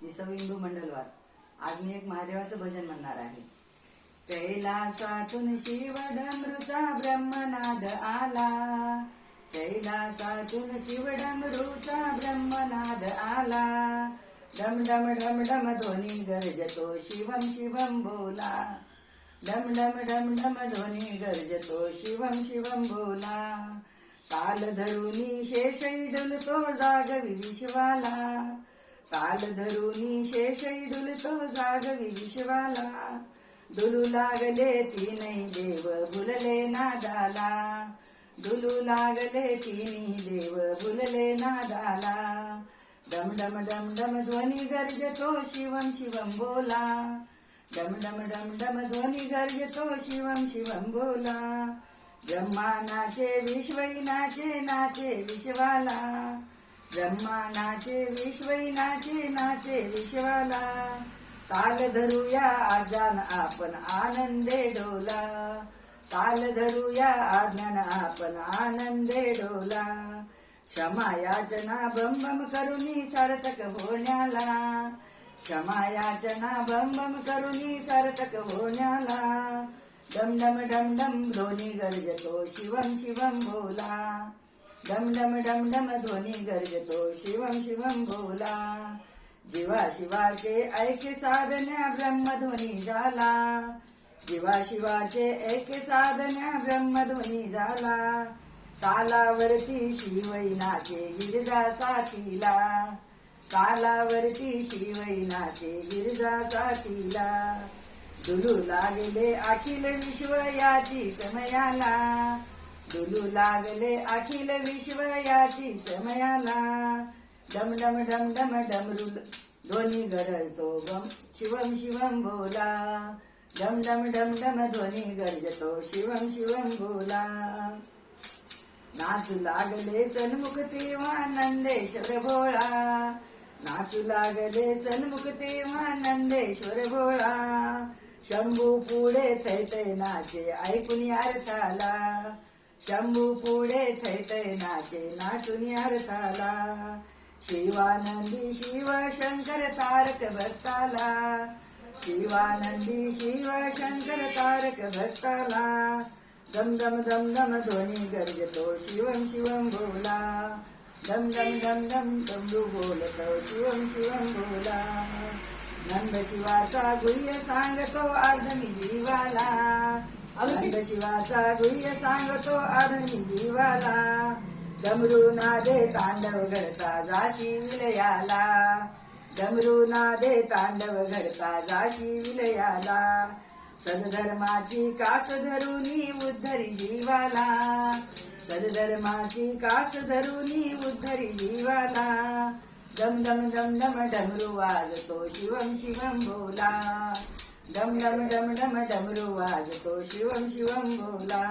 मी सौ इंदू मंडलवार. आज मी एक महादेवाचं भजन म्हणणार आहे. कैलासातून शिवडमरूचा ब्रह्मनाद आला, कैलासातून शिवडमरूचा ब्रह्मनाद आला. डम डम डम डम ध्वनी गर्जतो शिवम शिवम बोला, डम डम डम डम ध्वनी गर्जतो शिवम शिवम बोला. काल धरुनी शेषई डुलतो जागवी विश्वाला, काल धरुनी शेषई डुलतो जागवी विश्वाला. डुलू लागले तीनही देव भुलले नादाला, डुलू लागले तिन्ही देव भुलले नादाला. डम डम डम डम ध्वनी गर्जतो शिवम शिवम बोला, डम डम डम डम ध्वनी गर्जतो शिवम शिवम बोला. ब्रह्मा नाचे विश्वई नाचे नाचे विश्वाला, ब्रह्मा नाचे विश्वई नाचे नाचे विश्वाला. ताल धरूया आज्ञान आपण आनंदे डोला, ताल धरूया आज्ञान आपण आनंदे डोला. क्षमा याचना बम बम करुनी सार्थक होण्याला, क्षमा याचना बम बम करुनी सार्थक होण्याला. डम डम डम डम ध्वनी गर्जतो शिवम शिवम बोला, डम डम डम डम ध्वनी गर्जतो शिवम शिवम बोला. जीवा शिवाचे ऐके साधन्या ब्रह्मध्वनी झाला, जीवा शिवाचे ऐके साधन्या ब्रह्मध्वनी झाला. तालावरती शिवई नाचे गिरिजा साथीला, तालावरती शिवई नाचे गिरिजा साथीला. डुलू लागले अखिल विश्व याची समयाला, डुलू लागले अखिल विश्व याची समयाला. डम डम डम डम डमरू ध्वनी गरजतो गम शिवम शिवम बोला, डम डम डम डम ध्वनी गरजतो शिवम शिवम बोला. नाचू लागले सन्मुख तेव्हा नंदेश्वर भोळा, नाचू लागले सन्मुख तेव्हा नंदेश्वर भोळा. शंभू पुढे थैतै नाचे ऐकून अर्थाला, शंभू पुढे थैतै नाचे नाचून अर्थाला. शिवानंदी शिव शंकर तारक भक्ताला, शिवानंदी शिव शंकर तारक भक्ताला. दम दम दम दम ध्वनी गर्जतो शिवम शिवम बोला, दम दम दम दम डमरू बोलतो शिवम शिवम बोला. नंद शिवाचा गुह्य सांगतो आधमी जीवाला, नंद शिवाचा गुह्य सांगतो आधमी जीवाला. डमरू नादे तांडव घडता जाशी विलयाला, डमरू नादे तांडव घडता जाशी विलयाला. सदधर्माची कास धरुनी उद्धरी जीवाला, सदधर्माची कास धरुनी उद्धरी जीवाला. डम डम डम डम डमरू वाजतो शिवम शिवम बोला, डम डम डम डम डमरू वाजतो शिवम शिवम बोला.